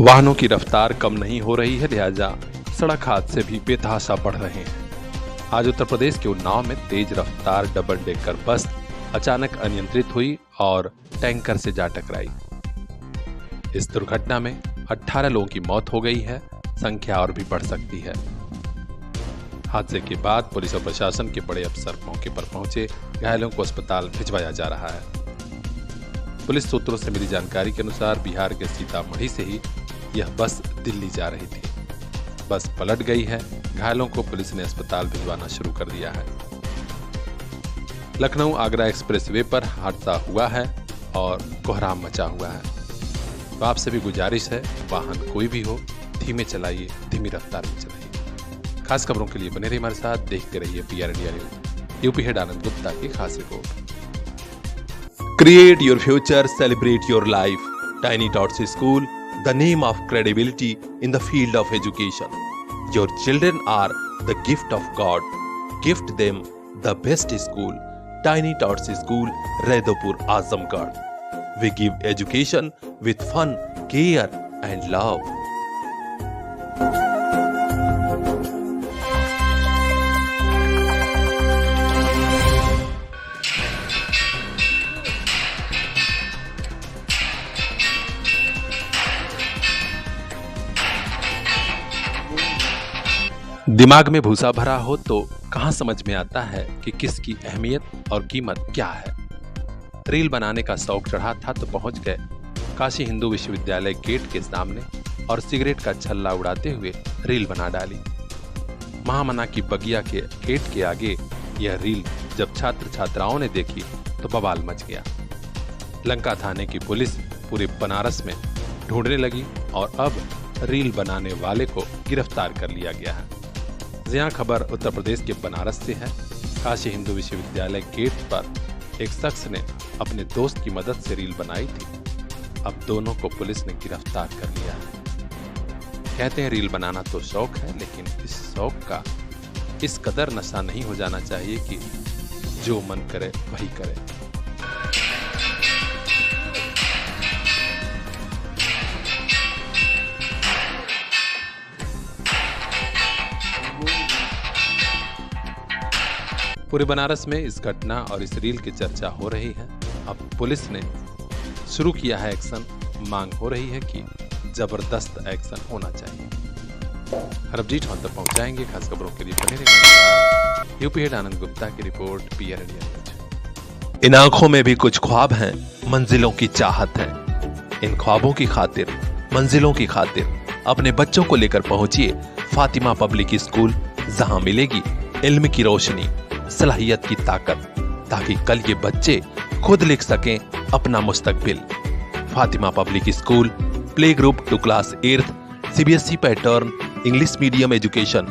वाहनों की रफ्तार कम नहीं हो रही है, लिहाजा सड़क हादसे भी बेतहाशा बढ़ रहे हैं। आज उत्तर प्रदेश के उन्नाव में तेज रफ्तार डबल डेकर बस अचानक अनियंत्रित हुई और टैंकर से जा टकराई। इस दुर्घटना में 18 लोगों की मौत हो गई है, संख्या और भी बढ़ सकती है। हादसे के बाद पुलिस और प्रशासन के बड़े अफसर मौके पर पहुंचे, घायलों को अस्पताल भिजवाया जा रहा है। पुलिस सूत्रों से मिली जानकारी के अनुसार बिहार के सीतामढ़ी से ही यह बस दिल्ली जा रही थी। बस पलट गई है। घायलों को पुलिस ने अस्पताल भिजवाना शुरू कर दिया है। लखनऊ आगरा एक्सप्रेसवे पर हादसा हुआ है और कोहराम मचा हुआ है। तो आपसे भी गुजारिश है, वाहन कोई भी हो धीमे चलाइए, धीमी रफ्तार में चलाइए। खास खबरों के लिए बने रहिए हमारे साथ, देखते रहिए PR India news. UP head Anand Gupta की खास रिपोर्ट। Create your future, celebrate your life. Tiny Tots School, the name of credibility in the field of education. Your children are the gift of God. Gift them the best school. Tiny Tots School, Raidopur, Azamgarh. We give education with fun, care and love. दिमाग में भूसा भरा हो तो कहां समझ में आता है कि किसकी अहमियत और कीमत क्या है। रील बनाने का शौक चढ़ा था तो पहुंच गए काशी हिंदू विश्वविद्यालय गेट के सामने और सिगरेट का छल्ला उड़ाते हुए रील बना डाली। महामना की बगिया के गेट के आगे यह रील जब छात्र छात्राओं ने देखी तो बवाल मच गया। लंका थाने की पुलिस पूरे बनारस में ढूंढने लगी और अब रील बनाने वाले को गिरफ्तार कर लिया गया है। यह खबर उत्तर प्रदेश के बनारस से है। काशी हिंदू विश्वविद्यालय गेट पर एक शख्स ने अपने दोस्त की मदद से रील बनाई थी। अब दोनों को पुलिस ने गिरफ्तार कर लिया है। कहते हैं रील बनाना तो शौक है, लेकिन इस शौक का इस कदर नशा नहीं हो जाना चाहिए कि जो मन करे वही करे। पूरे बनारस में इस घटना और इस रील की चर्चा हो रही है। अब पुलिस ने शुरू किया है एक्शन। मांग हो रही है कि जबरदस्त एक्शन होना चाहिए। हरबजीत हम तक पहुंचाएंगे। खास खबरों के लिए बने रहिए। यूपी हेड आनंद गुप्ता की रिपोर्ट, PR इंडिया न्यूज। इन आंखों में भी कुछ ख्वाब हैं, मंजिलों की चाहत है। इन ख्वाबों की खातिर, मंजिलों की खातिर अपने बच्चों को लेकर पहुंचिए फातिमा पब्लिक स्कूल, जहां मिलेगी इल्म की रोशनी, सलाहियत की ताकत, ताकि कल ये बच्चे खुद लिख सकें अपना मुस्तकबिल। Fatima public school, play group to class 8th, CBSE pattern, English medium education,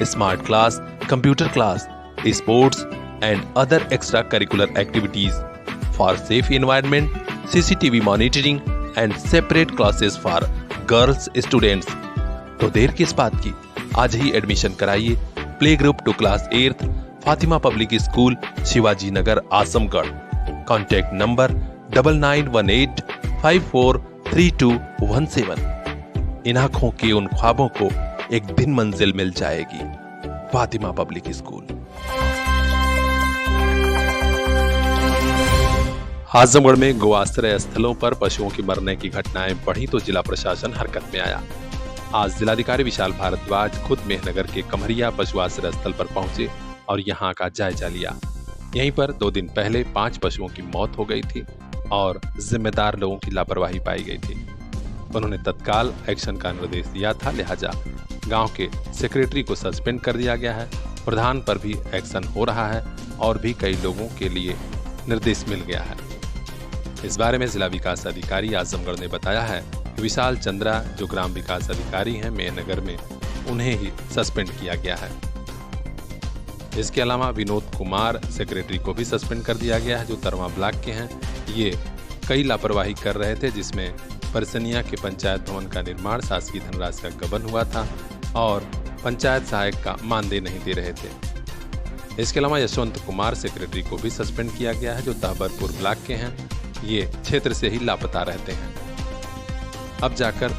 smart class, computer class, sports and other extra curricular activities for safe environment, CCTV monitoring and separate classes for girls students. तो देर किस बात की, आज ही admission कराइए। Play group to class 8th, Fatima public school, Shivaji Nagar, Azamgarh. Contact number 9918543217। इन आंखों के उन ख्वाबों को एक दिन मंजिल मिल जाएगी। Fatima public school. आजमगढ़ में गोआश्रय स्थलों पर पशुओं की मरने की घटनाएं बढ़ी तो जिला प्रशासन हरकत में आया। आज जिलाधिकारी विशाल भारद्वाज खुद मेहनगर के कमरिया पशु आश्रय स्थल पर पहुंचे और यहां का जायजा लिया। यहीं पर 2 दिन पहले 5 पशुओं की मौत हो गई थी और जिम्मेदार लोगों की लापरवाही पाई गई थी। उन्होंने तत्काल एक्शन का निर्देश दिया था, लिहाजा गांव के सेक्रेटरी को सस्पेंड कर दिया गया है। प्रधान पर भी एक्शन हो रहा है और भी कई लोगों के लिए निर्देश मिल गया है। इस बारे में जिला विकास अधिकारी आजमगढ़ ने बताया है कि विशाल चंद्रा जो ग्राम विकास अधिकारी हैं मेहनगर में, उन्हें ही सस्पेंड किया गया है। इसके अलावा विनोद कुमार सेक्रेटरी को भी सस्पेंड कर दिया गया है, जो तरवा ब्लॉक के हैं। ये कई लापरवाही कर रहे थे, जिसमें परसनिया के पंचायत भवन का निर्माण शासकीय धनराशि का गबन हुआ था और पंचायत सहायक का मानदेय नहीं दे रहे थे। इसके अलावा यशवंत कुमार सेक्रेटरी को भी सस्पेंड किया गया है, जो तहबरपुर ब्लॉक के हैं। ये क्षेत्र से ही लापता रहते हैं। अब जाकर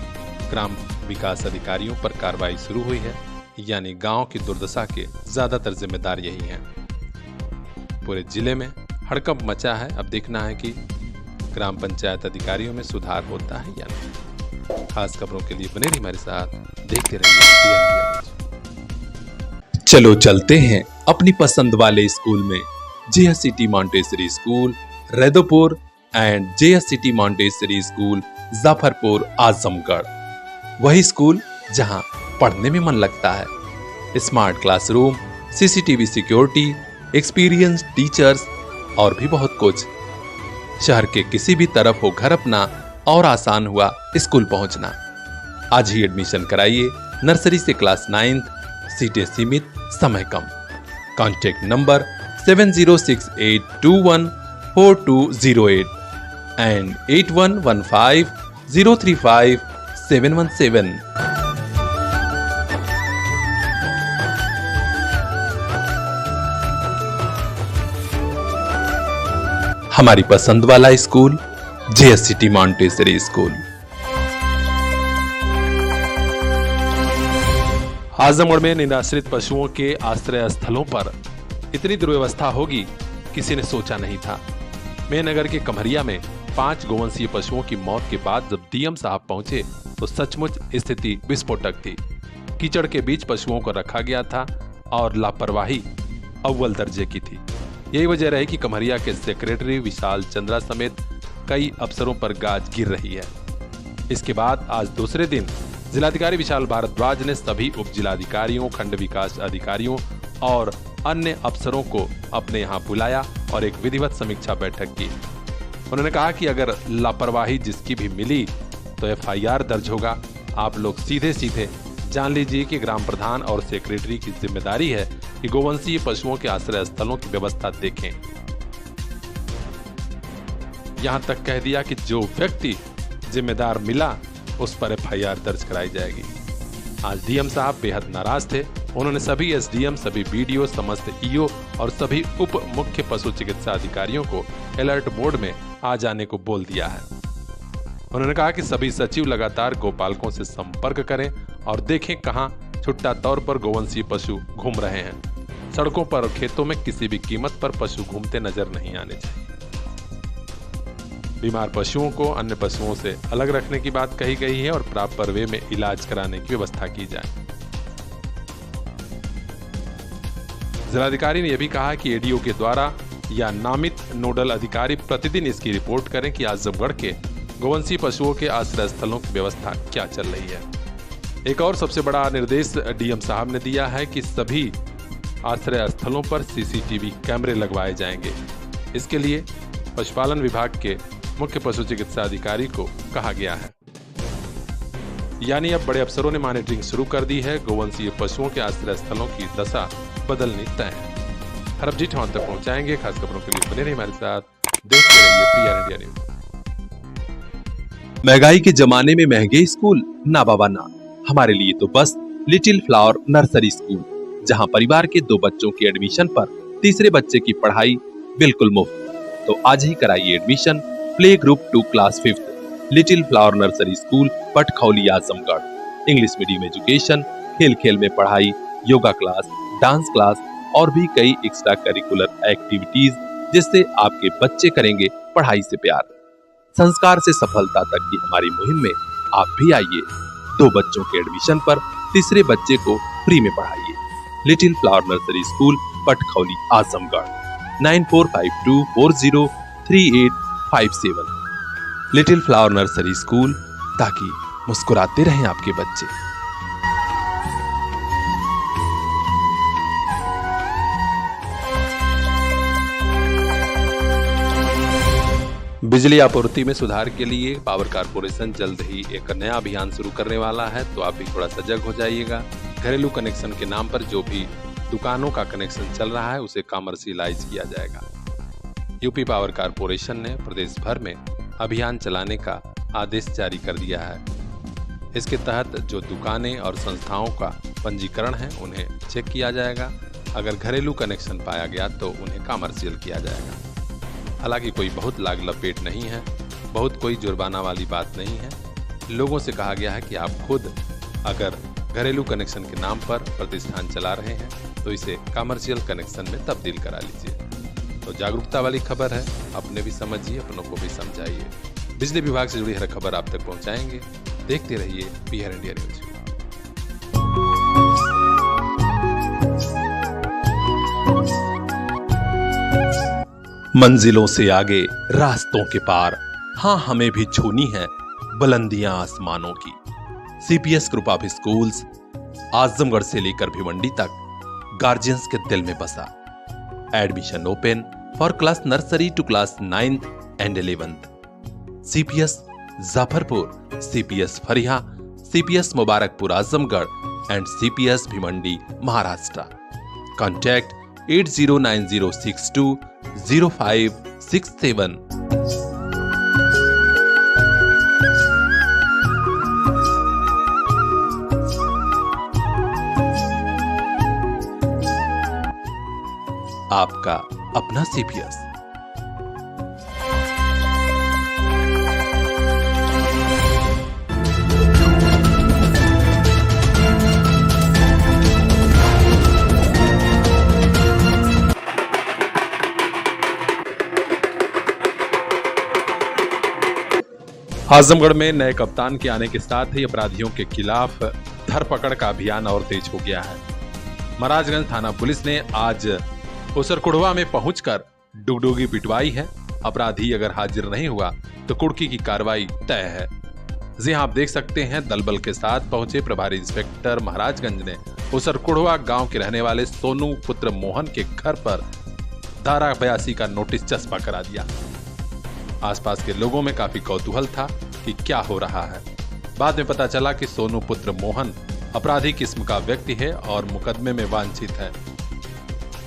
ग्राम विकास अधिकारियों पर कार्रवाई शुरू हुई है, यानी गांव की दुर्दशा के ज्यादातर जिम्मेदार यही हैं। पूरे जिले में हड़कंप मचा है। अब देखना है कि ग्राम पंचायत अधिकारियों में सुधार होता है या नहीं। खास खबरों के लिए बने रहिए हमारे साथ, देखते रहिए PN न्यूज़। चलो चलते हैं अपनी पसंद वाले स्कूल में। JSCT Montessori school Raidopur and JSCT Montessori school Jafarpur Azamgarh, वही स्कूल जहां पढ़ने में मन लगता है। Smart classroom, CCTV security, experience teachers और भी बहुत कुछ। शहर के किसी भी तरफ हो घर अपना और आसान हुआ स्कूल पहुंचना। आज ही एडमिशन कराइए। नर्सरी से क्लास 9, सीटें सीमित, समय कम। Contact number 7068214208 and 8115035717। हमारी पसंद वाला school JSCT Montessori school. Azamgarh में निराश्रित पशुओं के आश्रय स्थलों पर इतनी दुर्व्यवस्था होगी किसी ने सोचा नहीं था। मेहनगर के कमरिया में 5 गोवंशीय पशुओं की मौत के बाद जब DM साहब पहुंचे तो सचमुच स्थिति विस्फोटक थी। कीचड़ के बीच पशुओं को रखा गया था और लापरवाही अव्वल दर्जे की थी। यही वजह रही कि कमरिया के सेक्रेटरी विशाल चंद्रा समेत कई अफसरों पर गाज गिर रही है। इसके बाद आज दूसरे दिन जिलाधिकारी विशाल भारद्वाज ने सभी उप जिलाधिकारियों, खंड विकास अधिकारियों और अन्य अफसरों को अपने यहाँ बुलाया और एक विधिवत समीक्षा बैठक की। उन्होंने कहा कि अगर लापरवाही जिसकी भी मिली तो FIR दर्ज होगा। आप लोग सीधे सीधे जान लीजिए कि ग्राम प्रधान और सेक्रेटरी की जिम्मेदारी है कि गोवंशीय पशुओं के आश्रय स्थलों की व्यवस्था देखें। यहां तक कह दिया कि जो व्यक्ति जिम्मेदार मिला उस पर FIR दर्ज कराई जाएगी। आज DM साहब बेहद नाराज थे। उन्होंने सभी SDM, सभी BDO, समस्त EO और सभी उप मुख्य पशु चिकित्सा अधिकारियों को अलर्ट मोड में आ जाने को बोल दिया है। उन्होंने कहा कि सभी सचिव लगातार गोपालकों से संपर्क करें और देखें कहां छुट्टा तौर पर गोवंशीय पशु घूम रहे हैं। सड़कों पर और खेतों में किसी भी कीमत पर पशु घूमते नजर नहीं आने चाहिए। बीमार पशुओं को अन्य पशुओं से अलग रखने की बात कही गई है और प्रॉपर वे में इलाज कराने की व्यवस्था की जाए। जिलाधिकारी ने यह भी कहा कि ADO के द्वारा या नामित नोडल अधिकारी प्रतिदिन इसकी रिपोर्ट करें कि आजमगढ़ के गोवंशीय पशुओं के आश्रय स्थलों की व्यवस्था क्या चल रही है। एक और सबसे बड़ा निर्देश DM साहब ने दिया है कि सभी आश्रय स्थलों पर CCTV कैमरे लगवाए जाएंगे। इसके लिए पशुपालन विभाग के मुख्य पशु चिकित्सा अधिकारी को कहा गया है। यानी अब बड़े अफसरों ने मॉनिटरिंग शुरू कर दी है। गोवंशीय पशुओं के आश्रय स्थलों की दशा बदलनी तय है। हर अपडेट हम तक पहुंचाएंगे। खास खबरों के लिए बने रहिए हमारे साथ, देखते रहिए PN न्यूज़। महंगाई के जमाने में महंगे स्कूल ना बाबा ना। हमारे लिए तो बस लिटिल फ्लावर नर्सरी स्कूल, जहां परिवार के 2 बच्चों की एडमिशन पर तीसरे बच्चे की पढ़ाई बिल्कुल मुफ्त। तो आज ही कराइए admission play group 2 class 5th little flower nursery school Patkhauli Azamgarh. English medium education, खेल खेल में पढ़ाई, योगा क्लास, डांस क्लास और भी कई एक्स्ट्रा करिकुलर एक्टिविटीज, जिससे आपके बच्चे करेंगे पढ़ाई से प्यार। संस्कार से सफलता तक की हमारी मुहिम में आप भी आइए। 2 बच्चों के एडमिशन पर तीसरे बच्चे को फ्री में पढ़ाइए। Little flower nursery school Patkhauli Azamgarh 9452403857। Little flower nursery school, ताकि मुस्कुराते रहें आपके बच्चे। बिजली आपूर्ति में सुधार के लिए पावर कारपोरेशन जल्द ही एक नया अभियान शुरू करने वाला है, तो आप भी थोड़ा सजग हो जाइएगा। घरेलू कनेक्शन के नाम पर जो भी दुकानों का कनेक्शन चल रहा है उसे कमर्शियलाइज किया जाएगा। यूपी पावर कारपोरेशन ने प्रदेश भर में अभियान चलाने का आदेश जारी कर दिया है। इसके तहत जो दुकानें और संस्थाओं का पंजीकरण है उन्हें चेक किया जाएगा। अगर घरेलू कनेक्शन पाया गया तो उन्हें कमर्शियल किया जाएगा। हालांकि कोई बहुत लाग लपेट नहीं है, बहुत कोई जुर्माना वाली बात नहीं है। लोगों से कहा गया है कि आप खुद अगर घरेलू कनेक्शन के नाम पर प्रतिष्ठान चला रहे हैं तो इसे कमर्शियल कनेक्शन में तब्दील करा लीजिए। तो जागरूकता वाली खबर है, अपने भी समझिए, अपनों को भी समझाइए। बिजली विभाग से जुड़ी हर खबर आप तक पहुंचाएंगे। देखते रहिए पीआर इंडिया न्यूज। मंजिलों से आगे रास्तों के पार, हाँ हमें भी छूनी है बुलंदियां आसमानों की। CPS group of schools Azamgarh से लेकर भिवंडी तक गार्जियंस के दिल में बसा। Admission open for class nursery to class 9th and 11th। CPS Jafarpur, CPS Faria, CPS Mubarakpur Azamgarh and CPS Bhiwandi Maharashtra. Contact 8090620567। आपका अपना सीपीएस। आजमगढ़ में नए कप्तान के आने के साथ ही अपराधियों के खिलाफ धरपकड़ का अभियान और तेज हो गया है। महाराजगंज थाना पुलिस ने आज उसरकुड़वा में पहुंचकर डुगडुगी पिटवाई है। अपराधी अगर हाजिर नहीं हुआ तो कुड़की की कार्रवाई तय है। जी हां, आप देख सकते हैं दलबल के साथ पहुंचे प्रभारी इंस्पेक्टर महाराजगंज ने उसरकुड़वा गांव के रहने वाले सोनू पुत्र मोहन के घर पर धारा 82 का नोटिस चस्पा करा दिया। आसपास के लोगों में काफी कौतूहल था कि क्या हो रहा है। बाद में पता चला कि सोनू पुत्र मोहन अपराधी किस्म का व्यक्ति है और मुकदमे में वांछित है।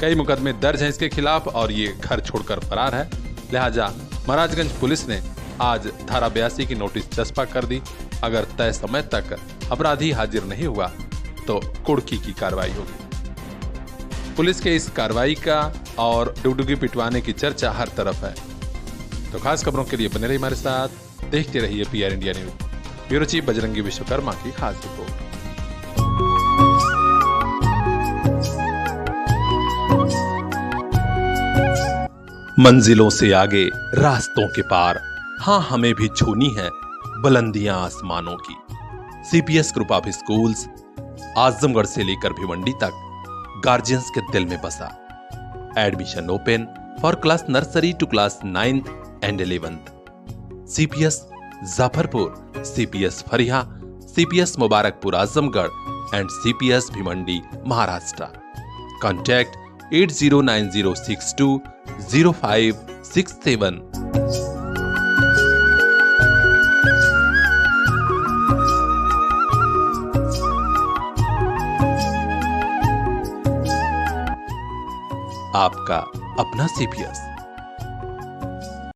कई मुकदमे दर्ज हैं इसके खिलाफ और ये घर छोड़कर फरार है। लिहाजा महाराजगंज पुलिस ने आज धारा 82 की नोटिस चस्पा कर दी। अगर तय समय तक अपराधी हाजिर नहीं हुआ तो कुड़की की कार्रवाई होगी। पुलिस के इस कार्रवाई का और डुगडुगी पिटवाने की चर्चा हर तरफ है। तो खास खबरों के लिए बने रहिए हमारे साथ, देखते रहिए PR India news. Bureau chief Bajrangi Vishwakarma की खास रिपोर्ट। मंजिलों से आगे रास्तों के पार, हाँ हमें भी छूनी है बुलंदियां आसमानों की। CPS group of schools Azamgarh से लेकर भिवंडी तक गार्जियंस के दिल में बसा। Admission open for class nursery to class 9th and 11th। CPS Jafarpur, CPS Faria, CPS Mubarakpur Azamgarh and CPS Bhiwandi Maharashtra. Contact 8090620567। आपका अपना सीपीएस।